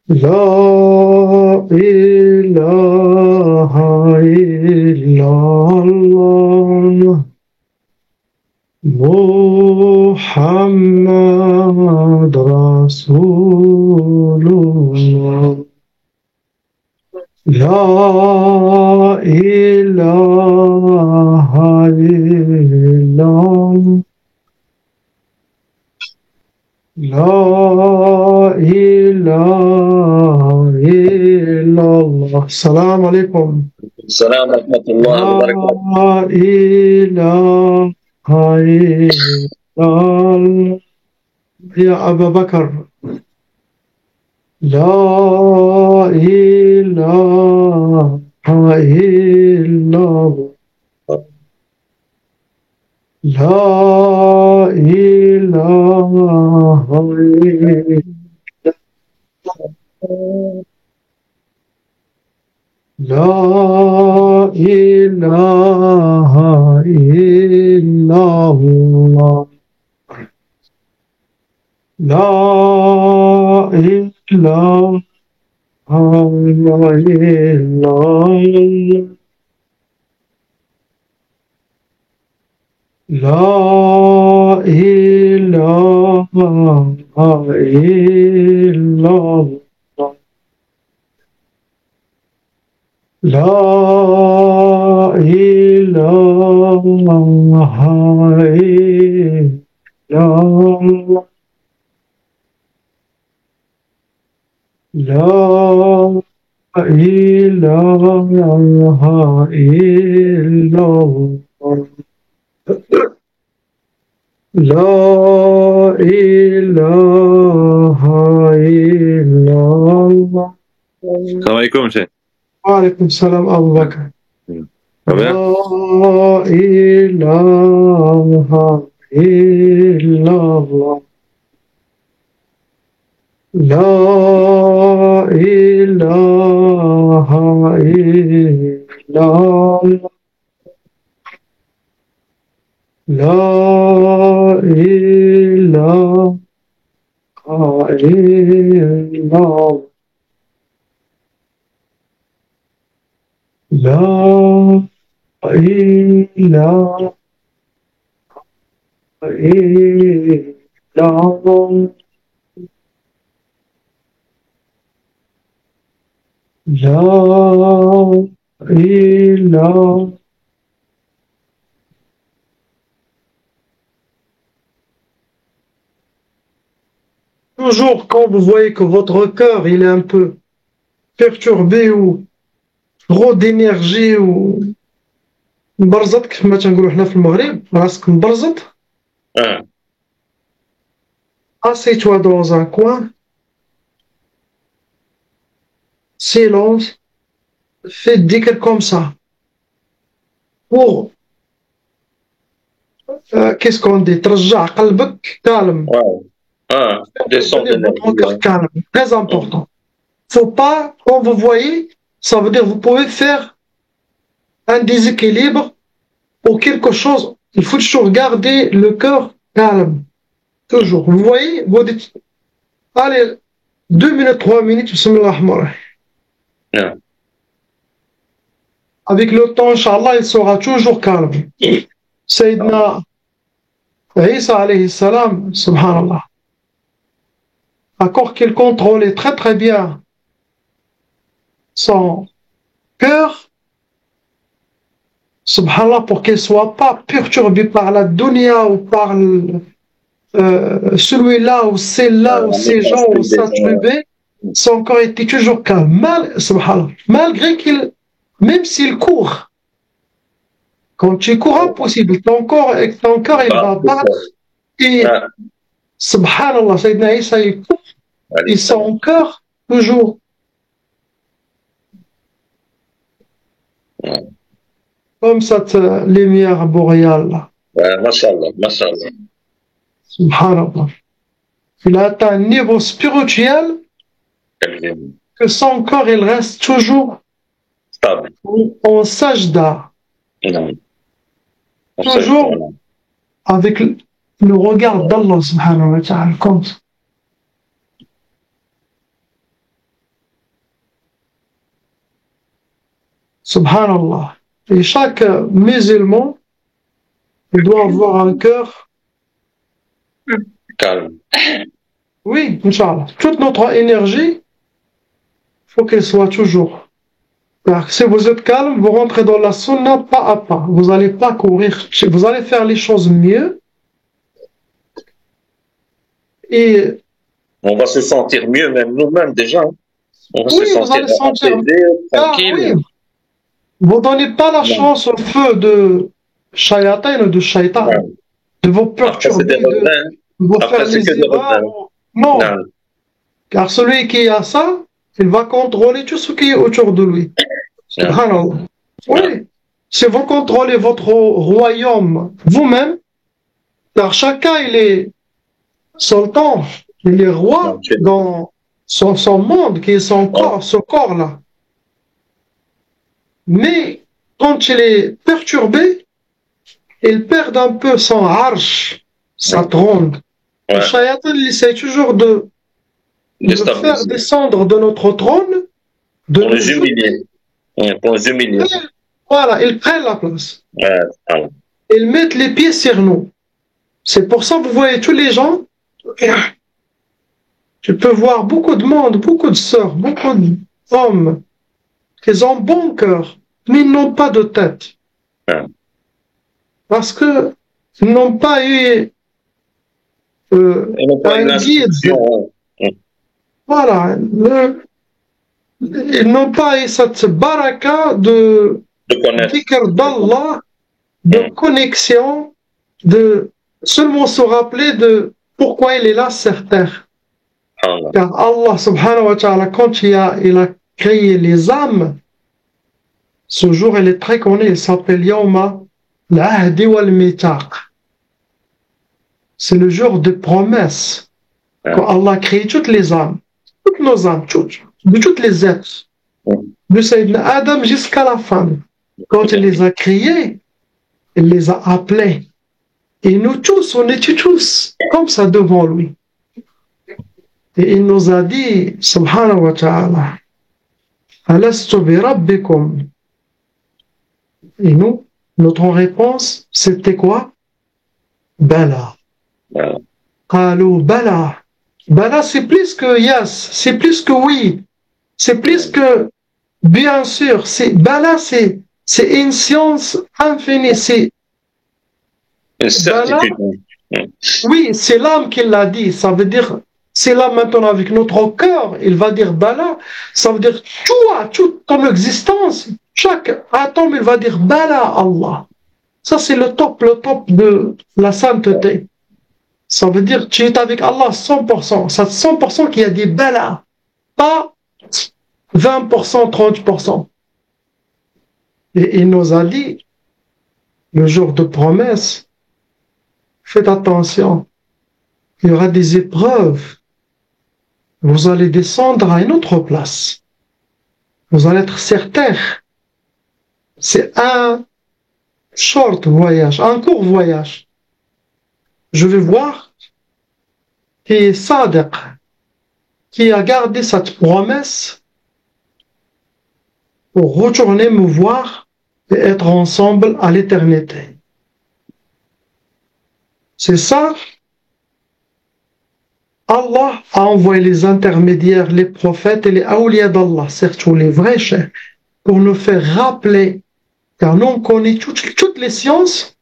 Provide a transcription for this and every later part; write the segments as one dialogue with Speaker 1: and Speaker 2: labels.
Speaker 1: لا إله إلا الله محمد رسول الله لا إله إلا الله لا إله إلا الله. السلام عليكم.
Speaker 2: السلام ورحمة الله وبركاته.
Speaker 1: لا إله إلا الله يا أبا بكر. لا إله إلا الله لا إله إلا لا إله إلا الله لا إله إلا الله لا إله إلا الله لا إله إلا الله لا إله إلا الله لا إله إلا الله.
Speaker 2: السلام عليكم شيخ.
Speaker 1: وعليكم السلام أبو بكر.
Speaker 2: تمام.
Speaker 1: لا إله إلا الله لا إله إلا الله لا إله إلا الله لا إله إلا الله لا إله. Toujours quand vous voyez que votre cœur il est un peu perturbé ou trop d'énergie ou مبرزط كما تنقولوا حنا في المغرب راسك مبرزط assieds-toi dans un coin silence fais dhikr comme ça pour qu'est-ce qu'on dit ترجع قلبك calme
Speaker 2: Descendre
Speaker 1: votre cœur calme, très important. Faut pas, quand vous voyez, ça veut dire vous pouvez faire un déséquilibre ou quelque chose. Il faut toujours garder le cœur calme. Toujours. Vous voyez, vous dites, allez, 2 minutes, 3 minutes, bismillah. Avec le temps, Inch'Allah, il sera toujours calme. Sayyidina Isa alayhi salam, subhanallah. Encore qu'il contrôlait très très bien son cœur, subhanallah, pour qu'il ne soit pas perturbé par la dunya ou par celui-là ou celle-là ou ces gens ou cette tribu, son corps était toujours calme, subhanallah, malgré qu'il, même s'il court, quand tu cours impossible, ton corps il va battre et subhanallah, Sayyidina Isa il court et son cœur toujours comme cette lumière boréale là.
Speaker 2: Mashallah, mashallah.
Speaker 1: Subhanallah. Il a atteint un niveau spirituel que son corps il reste toujours
Speaker 2: stable
Speaker 1: en sajda. Toujours avec le regard d'Allah subhanahu wa ta'ala. Comme ça. Subhanallah. Et chaque musulman, il doit avoir un cœur,
Speaker 2: calme.
Speaker 1: oui, Inch'Allah. Toute notre énergie, il faut qu'elle soit toujours. Car si vous êtes calme, vous rentrez dans la sunna pas à pas. Vous n'allez pas courir. Vous allez faire les choses mieux. Et
Speaker 2: On va se sentir mieux, même nous-mêmes déjà. On va se
Speaker 1: oui, vous
Speaker 2: sentir
Speaker 1: allez sentir.
Speaker 2: apaisé,
Speaker 1: Ah, oui.
Speaker 2: tranquille.
Speaker 1: Vous ne donnez pas la
Speaker 2: Non.
Speaker 1: chance au feu de shayatin ou de shaitan
Speaker 2: Non.
Speaker 1: de vous
Speaker 2: Après, c'est des
Speaker 1: perturber, de
Speaker 2: regrets.
Speaker 1: vous
Speaker 2: Après,
Speaker 1: faire
Speaker 2: c'est que
Speaker 1: les
Speaker 2: des
Speaker 1: erreurs.
Speaker 2: regrets.
Speaker 1: Non,
Speaker 2: Non.
Speaker 1: car celui qui a ça, il va contrôler tout ce qui est autour de lui.
Speaker 2: Non.
Speaker 1: Subhanallah. Oui, si vous contrôlez votre royaume vous-même, car chacun il est sultan, il est roi
Speaker 2: Non, c'est-
Speaker 1: dans son monde, qui est son corps, ce corps-là. Mais quand il est perturbé, il perd un peu son arche, sa trône. Le
Speaker 2: Ouais.
Speaker 1: shayatan, il essaie toujours de le faire
Speaker 2: Déstabiliser.
Speaker 1: descendre de notre trône, de
Speaker 2: Pour
Speaker 1: nous
Speaker 2: les humilier. Ouais, pour les humilier.
Speaker 1: voilà, ils prennent la place.
Speaker 2: Ouais, voilà.
Speaker 1: Ils mettent les pieds sur nous. C'est pour ça que vous voyez tous les gens. Tu peux voir beaucoup de monde, beaucoup de sœurs, beaucoup d'hommes qui ont bon cœur, mais ils n'ont pas de tête.
Speaker 2: Ouais.
Speaker 1: Parce que ils n'ont pas eu
Speaker 2: Ils n'ont pas une
Speaker 1: un guide.
Speaker 2: instruction.
Speaker 1: Voilà. Ils n'ont pas eu cette baraka de
Speaker 2: De connaître.
Speaker 1: dhikr d'Allah, de connexion, de seulement se rappeler de pourquoi il est là sur terre.
Speaker 2: Allah.
Speaker 1: Car Allah subhanahu wa ta'ala, quand il a créé les âmes, ce jour il est très connu, il s'appelle Yawma al-Ahdi wal-Mithaq. C'est le jour de promesse. Quand Allah a créé toutes les âmes, toutes nos âmes, de toutes les êtres, de Sayyidina Adam jusqu'à la femme. Quand il les a créés, il les a appelés. Et nous tous, on était tous comme ça devant lui. Et il nous a dit, subhanahu wa ta'ala, Alastu bi rabbikum. Et nous, notre réponse, c'était quoi? Bala.
Speaker 2: Voilà.
Speaker 1: Qalu bala. Bala, c'est plus que yes, c'est plus que oui, c'est plus que bien sûr. Bala, c'est une science infinie. C'est
Speaker 2: Une certitude.
Speaker 1: oui, c'est l'âme qui l'a dit. Ça veut dire, c'est là maintenant avec notre cœur, il va dire Bala. Ça veut dire toute ton existence, chaque atome, il va dire Bala Allah. Ça, c'est le top de la sainteté. Ça veut dire tu es avec Allah 100%. C'est 100% qui a dit Bala, pas 20%, 30%. Et il nous a dit, le jour de promesse, faites attention, il y aura des épreuves. Vous allez descendre à une autre place. Vous allez être sur terre. C'est un short voyage, un court voyage. Je vais voir qui est sadiq, qui a gardé cette promesse pour retourner me voir et être ensemble à l'éternité. C'est ça. Allah a envoyé les intermédiaires, les prophètes et les awliya d'Allah, surtout les vrais chefs, pour nous faire rappeler, car nous on connaît toutes les sciences.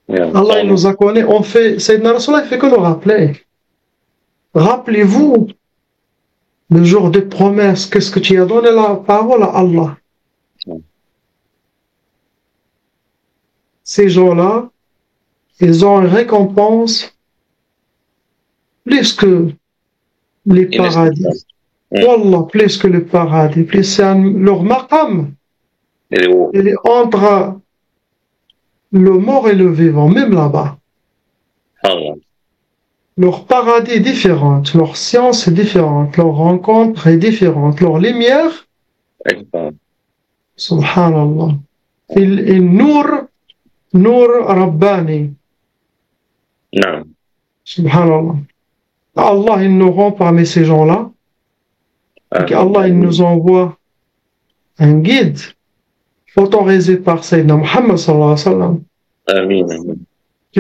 Speaker 1: Allah il nous a connus, on fait, Sayyidina Rasulullah il fait que nous rappeler. Rappelez-vous le jour des promesses, qu'est-ce que tu as donné la parole à Allah. Ces gens-là, ils ont une récompense plus que les paradis. Wallah, plus que le paradis. Plus c'est leur maqam. Il est entre le mort et le vivant, même là-bas. Leur paradis est différent, leur science est différente, leur rencontre est différente, leur lumière, subhanallah. Il est Nour Rabbani.
Speaker 2: Non.
Speaker 1: Subhanallah. Allah, il nous rend parmi ces gens-là. Et qu'Allah, il nous envoie un guide autorisé par Sayyidina Muhammad sallallahu alayhi wa sallam,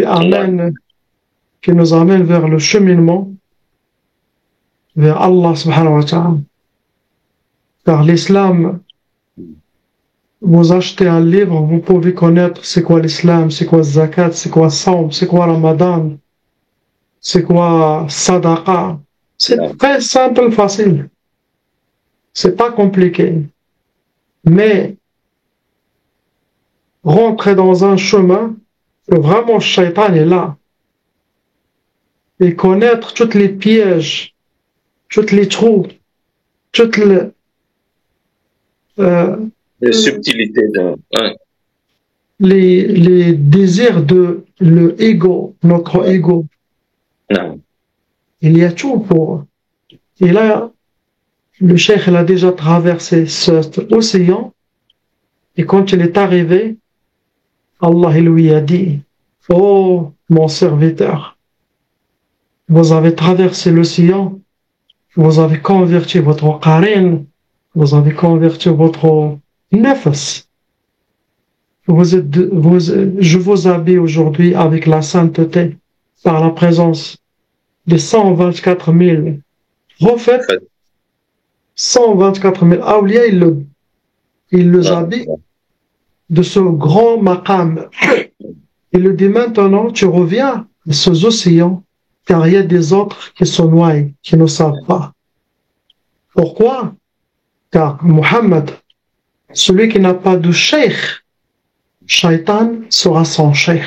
Speaker 2: Amin.
Speaker 1: qui nous amène vers le cheminement vers Allah subhanahu wa ta'ala. Car l'islam, vous achetez un livre, vous pouvez connaître c'est quoi l'islam, c'est quoi zakat, c'est quoi Saum, c'est quoi Ramadan, c'est quoi Sadaqa. C'est très simple, facile. C'est pas compliqué. Mais rentrer dans un chemin où vraiment le shaitan est là et connaître tous les pièges, tous les trous, toutes
Speaker 2: les subtilités
Speaker 1: les désirs de le ego, notre ego.
Speaker 2: Non.
Speaker 1: Il y a tout pour. Et là, le cheikh il a déjà traversé cet océan et quand il est arrivé, Allah il lui a dit: oh mon serviteur, vous avez traversé l'océan, vous avez converti votre qarin, vous avez converti votre nafs. Je vous habille aujourd'hui avec la sainteté par la présence de 124 000 prophètes, 124 000 awliya, il les habille de ce grand maqam. Il le dit: maintenant tu reviens de ces océans, car il y a des autres qui se noient, qui ne savent pas. Pourquoi? Car Muhammad, celui qui n'a pas de cheikh, Shaitan sera son cheikh.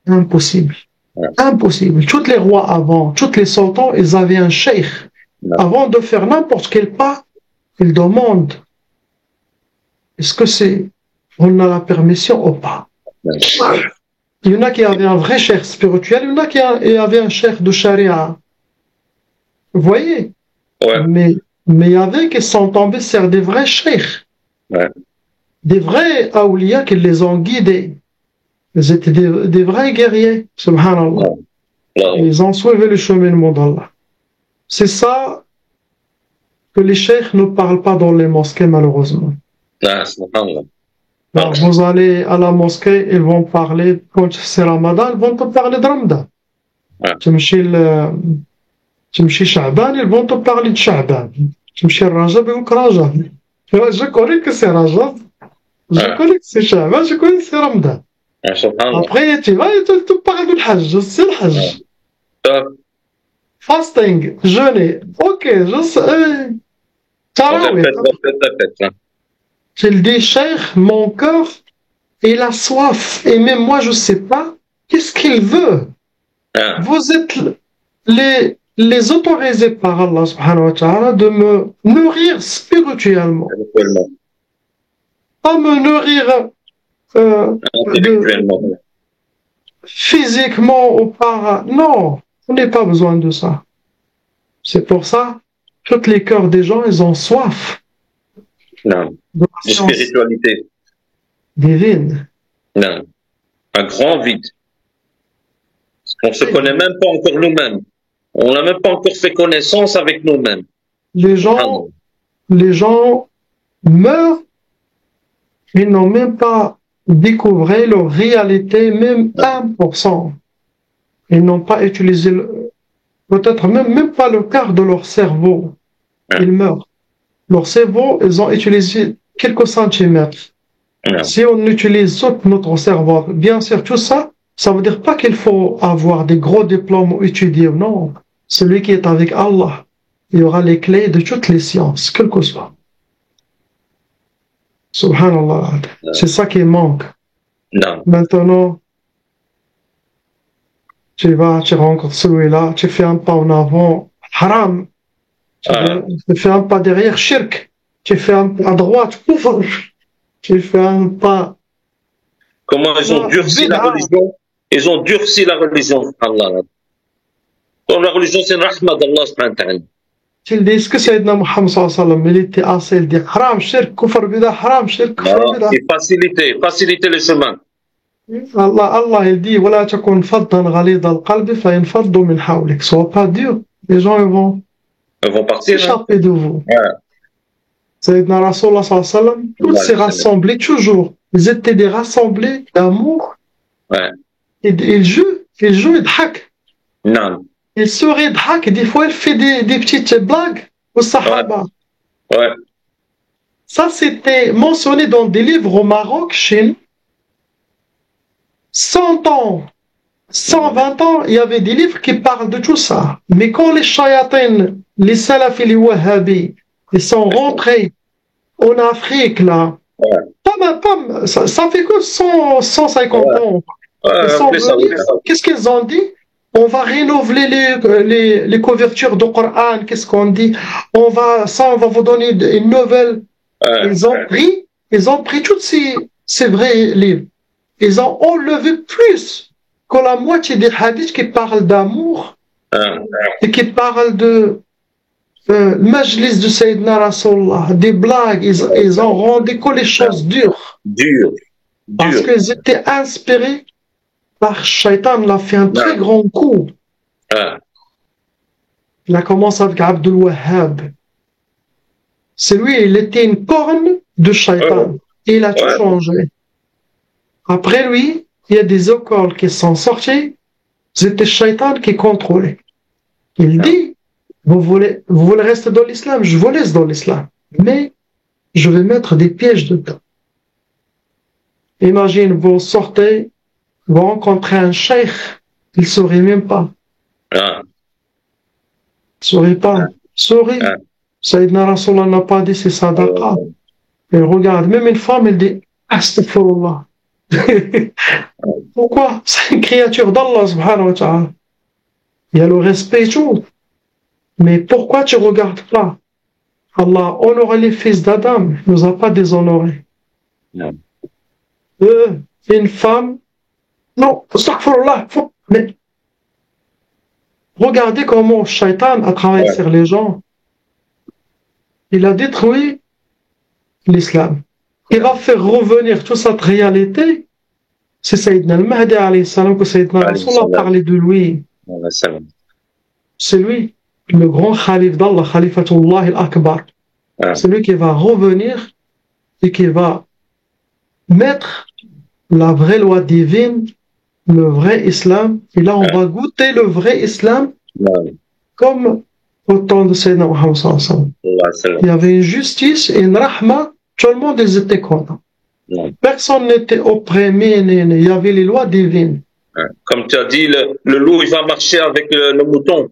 Speaker 1: Impossible. Impossible. Tous les rois avant, tous les sultans, ils avaient un cheikh. Avant de faire n'importe quel pas, ils demandent: est-ce que on a la permission ou pas? Il y en a qui avaient un vrai cheikh spirituel, il y en a qui avaient un cheikh de charia. Vous voyez?
Speaker 2: Ouais.
Speaker 1: Mais il y avait qui sont tombés sur des vrais cheikhs.
Speaker 2: Ouais.
Speaker 1: Des vrais awliya qui les ont guidés. Ils étaient des vrais guerriers, subhanallah.
Speaker 2: Ouais.
Speaker 1: Ils ont suivi le cheminement d'Allah. C'est ça que les cheikhs ne parlent pas dans les mosquées, malheureusement. Alors, vous allez à la mosquée, ils vont parler, quand c'est Ramadan, ils vont te parler de Ramadan. Tu me chies Sha'ban, ils vont te parler de Sha'ban. Tu me chies Rajab, ils vont te Rajab. Je connais que c'est Rajab. Je connais que c'est Sha'ban, je connais que c'est Ramadan. Après, tu vas et tu te parles du Hajj. C'est le Hajj. Fasting, jeûner. Ok, je sais. Tarawih. Il dit: cheikh, mon cœur, il a soif. Et même moi, je ne sais pas qu'est-ce qu'il veut. Vous êtes les autorisés par Allah subhanahu wa ta'ala de me nourrir spirituellement. Pas me nourrir physiquement ou par... Non, on n'a pas besoin de ça. C'est pour ça, tous les cœurs des gens, ils ont soif.
Speaker 2: Non. De spiritualité.
Speaker 1: Divine.
Speaker 2: Non. Un grand vide. On ne se connaît même pas encore nous-mêmes. On n'a même pas encore fait connaissance avec nous-mêmes.
Speaker 1: Les gens meurent, ils n'ont même pas découvert leur réalité, même 1%. Ils n'ont pas utilisé, peut-être même pas le quart de leur cerveau. Ils meurent. Leur cerveau, ils ont utilisé quelques centimètres. Si on utilise tout notre cerveau, bien sûr, tout ça, ça veut dire pas qu'il faut avoir des gros diplômes ou étudier. Non. Celui qui est avec Allah, il y aura les clés de toutes les sciences, quel que soit. Subhanallah. C'est ça qui manque.
Speaker 2: Non.
Speaker 1: Maintenant, tu rencontres celui-là, tu fais un pas en avant, haram. Tu fais un pas derrière, shirk. Tu fais un pas à droite, kufr. Tu fais un pas.
Speaker 2: Comment ils ont durci la religion? Ils ont durci la religion, Allah. Donc la religion, c'est une rahma d'Allah subhanahu wa ta'ala.
Speaker 1: Tu dis, est-ce que Sayyidina Muhammad sallallahu alayhi wa sallam, il était assez, il dit haram, shirk, kufr, bida, haram, shirk, kufr, bida.
Speaker 2: Et faciliter le chemin.
Speaker 1: Allah, il dit, ولا تكن فظا غليظ القلب فينفض من حولك. Sois pas dur. Les gens, ils vont
Speaker 2: partir.
Speaker 1: Échapper de vous. Sayyidina Rasulullah sallallahu alayhi wa sallam, tous s'est rassemblés toujours. Ils étaient des rassemblés d'amour.
Speaker 2: Ouais.
Speaker 1: Il joue, il dhak.
Speaker 2: Non.
Speaker 1: Il sourit dhak, et des fois il fait des petites blagues aux sahaba.
Speaker 2: Ouais.
Speaker 1: Ça, c'était mentionné dans des livres au Maroc, chez nous. 100 ans, 120 ans, il y avait des livres qui parlent de tout ça. Mais quand les shayatines, les salafis, les wahhabis, ils sont rentrés en Afrique, là, ça fait que 150 ans. Ils sont venus, qu'est-ce qu'ils ont dit? On va rénover les couvertures du Coran, qu'est-ce qu'on dit? On va vous donner une nouvelle. Ils ont pris tous ces vrais livres. Ils ont enlevé plus que la moitié des hadiths qui parlent d'amour et qui parlent de Majlis de Sayyidina Rasulullah, des blagues. Ils ont rendu que les choses dures. Parce qu'ils étaient inspirés par Shaitan. Il a fait un très grand coup. Il a commencé avec Abdul Wahhab. C'est lui, il était une corne de Shaitan. Et il a tout changé. Après lui, il y a des écoles qui sont sorties. C'était Shaitan qui contrôlait. Il dit, vous voulez rester dans l'islam, je vous laisse dans l'islam. Mais je vais mettre des pièges dedans. Imagine, vous sortez, vous rencontrez un cheikh, il ne sourit même pas. Il ne sourit pas. Sourit. Sayyidina Rasulullah n'a pas dit c'est sadaqa. Il regarde, même une femme, elle dit astaghfirullah. Pourquoi? C'est une créature d'Allah subhanahu wa ta'ala. Il y a le respect et tout. Mais pourquoi tu ne regardes pas? Allah honore les fils d'Adam, il ne nous a pas déshonorés. Une femme, non, astaghfirullah. Mais regardez comment Shaitan a travaillé sur les gens. Il a détruit l'islam. Il va faire revenir toute cette réalité. C'est Sayyidina al-Mahdi alayhi salam que Sayyidina Rasulullah parlait de lui. C'est lui, le grand khalif d'Allah, Khalifatullah al-Akbar. C'est lui qui va revenir et qui va mettre la vraie loi divine, le vrai islam. Et là, on va goûter le vrai islam comme au temps de Sayyidina Muhammad sallallahu alayhi wa sallam. Il y avait une justice et une rahma. Tout le monde était content. Personne n'était opprimé, il y avait les lois divines.
Speaker 2: Comme tu as dit, le loup, il va marcher avec le mouton.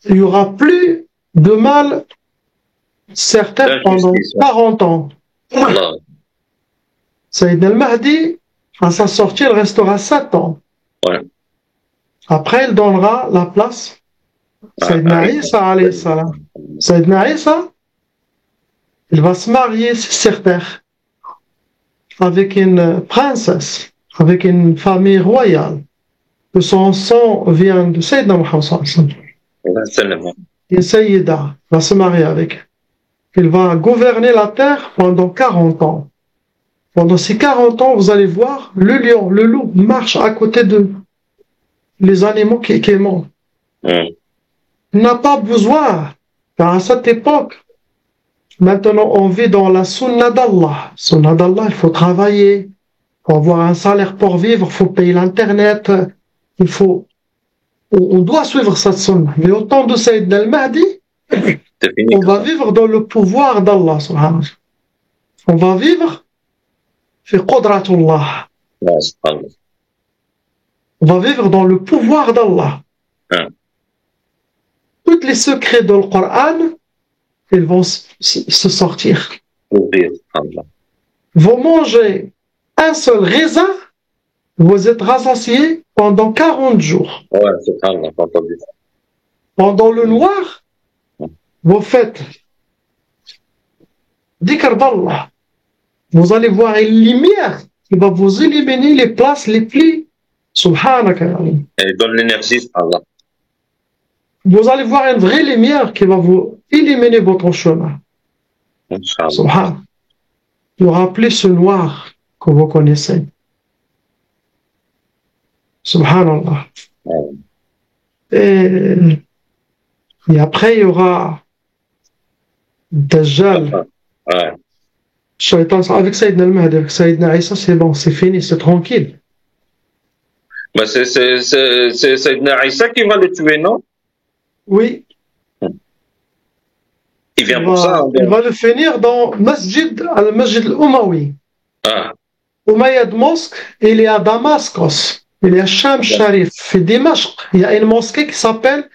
Speaker 1: Il n'y aura plus de mal, certain, pendant 40 ans. Sayyidina al-Mahdi, à sa sortie, il restera 7 ans. Après, il donnera la place. Sayyidina Isa, alayhi salam. Sayyidina Isa, il va se marier, c'est certain, avec une princesse, avec une famille royale. Que son sang vient de Sayyidina Muhammad sallallahu alayhi wa sallam. Une Sayyida va se marier avec. Il va gouverner la terre pendant 40 ans. Pendant ces 40 ans, vous allez voir, le lion, le loup marche à côté de les animaux qui mangent. Il n'a pas besoin, car à cette époque, maintenant on vit dans la sunna d'Allah. Sunna d'Allah, il faut travailler, il faut avoir un salaire pour vivre, il faut payer l'internet, on doit suivre cette sunna. Mais au temps de Sayyidina al-Mahdi, on va vivre dans le pouvoir d'Allah. On va vivre fi qudratullah. On va vivre dans le pouvoir d'Allah. Tous les secrets dans le Coran, ils vont se sortir. Vous mangez un seul raisin, vous êtes rassasié pendant 40 jours. Pendant le noir, vous faites dhikr d'Allah. Vous allez voir une lumière qui va vous éliminer les places les plus. Subhanaka.
Speaker 2: Elle donne l'énergie, Allah.
Speaker 1: Vous allez voir une vraie lumière qui va vous éliminer votre chemin. Subhanallah. Il n'y aura plus ce noir que vous connaissez. Subhanallah. Et après, il y aura Dajjal.
Speaker 2: Ouais.
Speaker 1: Shaitan, avec Sayyidina al-Mahdi, avec Sayyidina Isa, c'est bon, c'est fini, c'est tranquille.
Speaker 2: Ben, c'est Sayyidina Isa qui va le tuer, non?
Speaker 1: Oui,
Speaker 2: Il vient pour ça.
Speaker 1: il va le finir dans Masjid al-Umawi.
Speaker 2: Ah,
Speaker 1: Umayyad Mosque, il est à Damascus, il est à Sham Sharif, في Dimashq. Il y a une mosquée qui s'appelle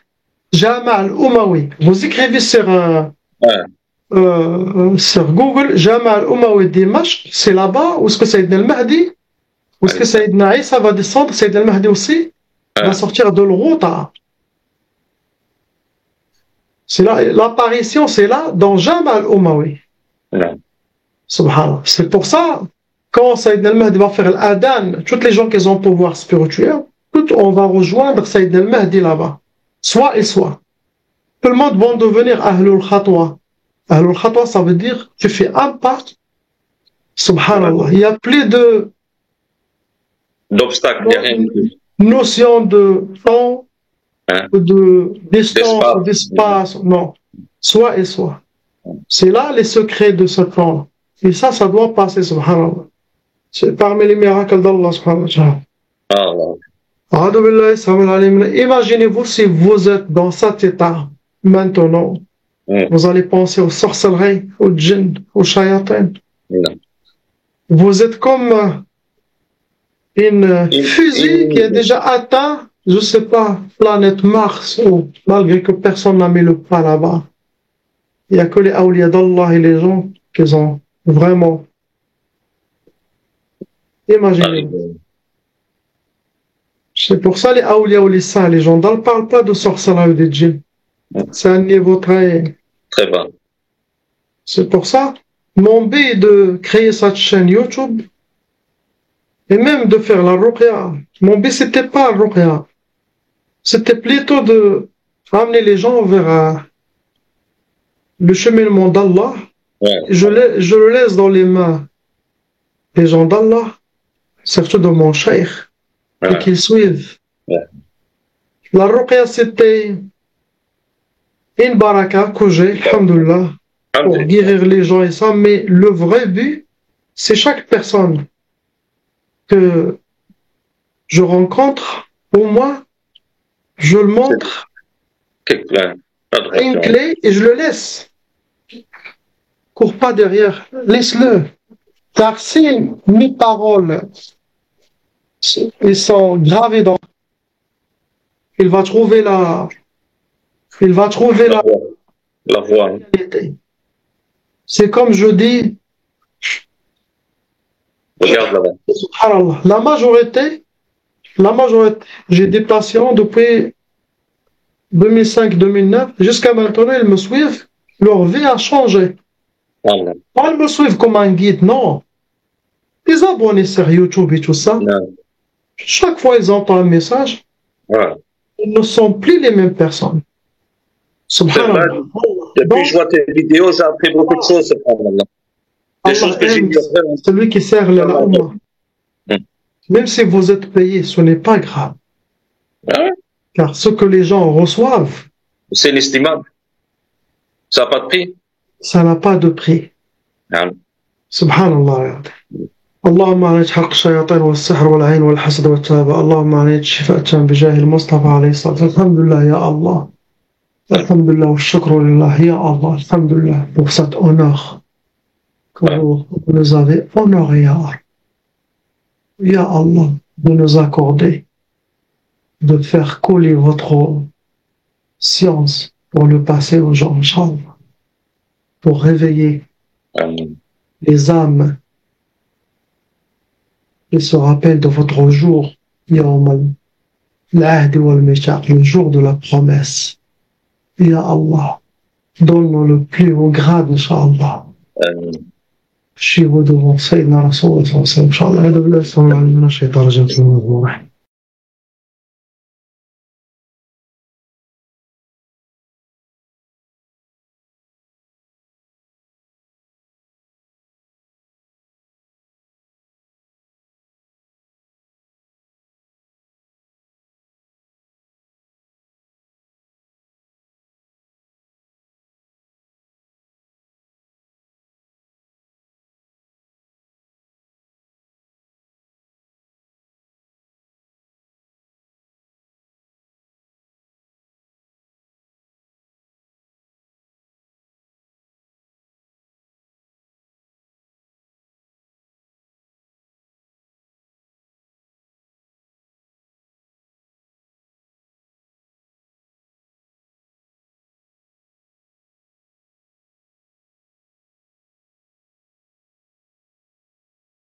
Speaker 1: Jama' al-Umawi. Vous écrivez sur Google Jama' al-Umawi Dimashq, c'est là-bas où est-ce que Sayyidina al-Mahdi, où est-ce que Sayyidina Isa va descendre, Sayyidina al-Mahdi aussi va sortir de l'Ghouta. C'est là, l'apparition, c'est là, dans Jama' al-Umawi. Subhanallah. C'est pour ça, quand Sayyidina al-Mahdi va faire l'adhan, toutes les gens qui ont pouvoir spirituel, on va rejoindre Sayyidina al-Mahdi là-bas. Soit et soit. Tout le monde va devenir Ahlul Khatwa. Ahlul Khatwa, ça veut dire tu fais un pas. Subhanallah. Il n'y a plus
Speaker 2: d'obstacle, il n'y a rien de plus.
Speaker 1: Notion de temps, de distance, d'espace. Non. Soit et soit. C'est là les secrets de ce plan. Et ça doit passer, subhanallah. C'est parmi les miracles d'Allah, subhanallah. Imaginez-vous si vous êtes dans cet état maintenant. Vous allez penser aux sorcelleries, aux djinns, aux shayatin. Vous êtes comme une fusée qui a déjà atteint, je ne sais pas, planète Mars, ou malgré que personne n'a mis le pas là-bas. Il n'y a que les awliya d'Allah et les gens qui ont vraiment. Imaginez. C'est pour ça les awliya ou les saints, les gens ne parlent pas de sorcellerie ou de djinns. C'est un niveau très
Speaker 2: bas.
Speaker 1: C'est pour ça, mon but est de créer cette chaîne YouTube et même de faire la ruqya. Mon but, c'était pas la ruqya. C'était plutôt de ramener les gens vers le cheminement d'Allah. Je le laisse dans les mains des gens d'Allah, surtout de mon cheikh, et qu'ils suivent. La ruqya, c'était une baraka que j'ai, alhamdoulilah, pour guérir les gens et ça, mais le vrai but, c'est chaque personne que je rencontre, au moins, je le montre une clé et je le laisse. Cours pas derrière, laisse-le. Car si mes paroles ils sont gravées dans, il va trouver la
Speaker 2: voie.
Speaker 1: C'est comme je dis,
Speaker 2: regarde là-bas.
Speaker 1: Subhanallah, la majorité, j'ai des patients depuis 2005-2009, jusqu'à maintenant, ils me suivent, leur vie a changé. Pas ils me suivent comme un guide, non. Ils abonnent sur YouTube et tout ça. Chaque fois ils entendent un message, ils ne sont plus les mêmes personnes. Subhanallah.
Speaker 2: Depuis que je vois tes vidéos, j'ai appris beaucoup de choses. Des choses que j'ai
Speaker 1: celui qui sert la Ummah. Même si vous êtes payé, ce n'est pas grave. Car ce que les gens reçoivent,
Speaker 2: c'est inestimable. Ça n'a pas de prix.
Speaker 1: Ça n'a pas de prix. Subhanallah. اللهم عليك حق الشياطين والسحر والعين والحسد والتابع اللهم عليك شفاء تام بجاه المصطفى عليه الصلاة والسلام الحمد لله يا الله الحمد لله والشكر لله يا الله الحمد لله pour cet honneur que vous nous avez honoré ya Allah de nous accorder de faire couler votre science pour le passer aux gens Inch'Allah pour réveiller les âmes et se rappelle de votre jour, le jour de la promesse. Ya Allah, donne-nous le plus haut grade, Inch'Allah. Chez vous devant Sayyidina Rasulullah, Inch'Allah.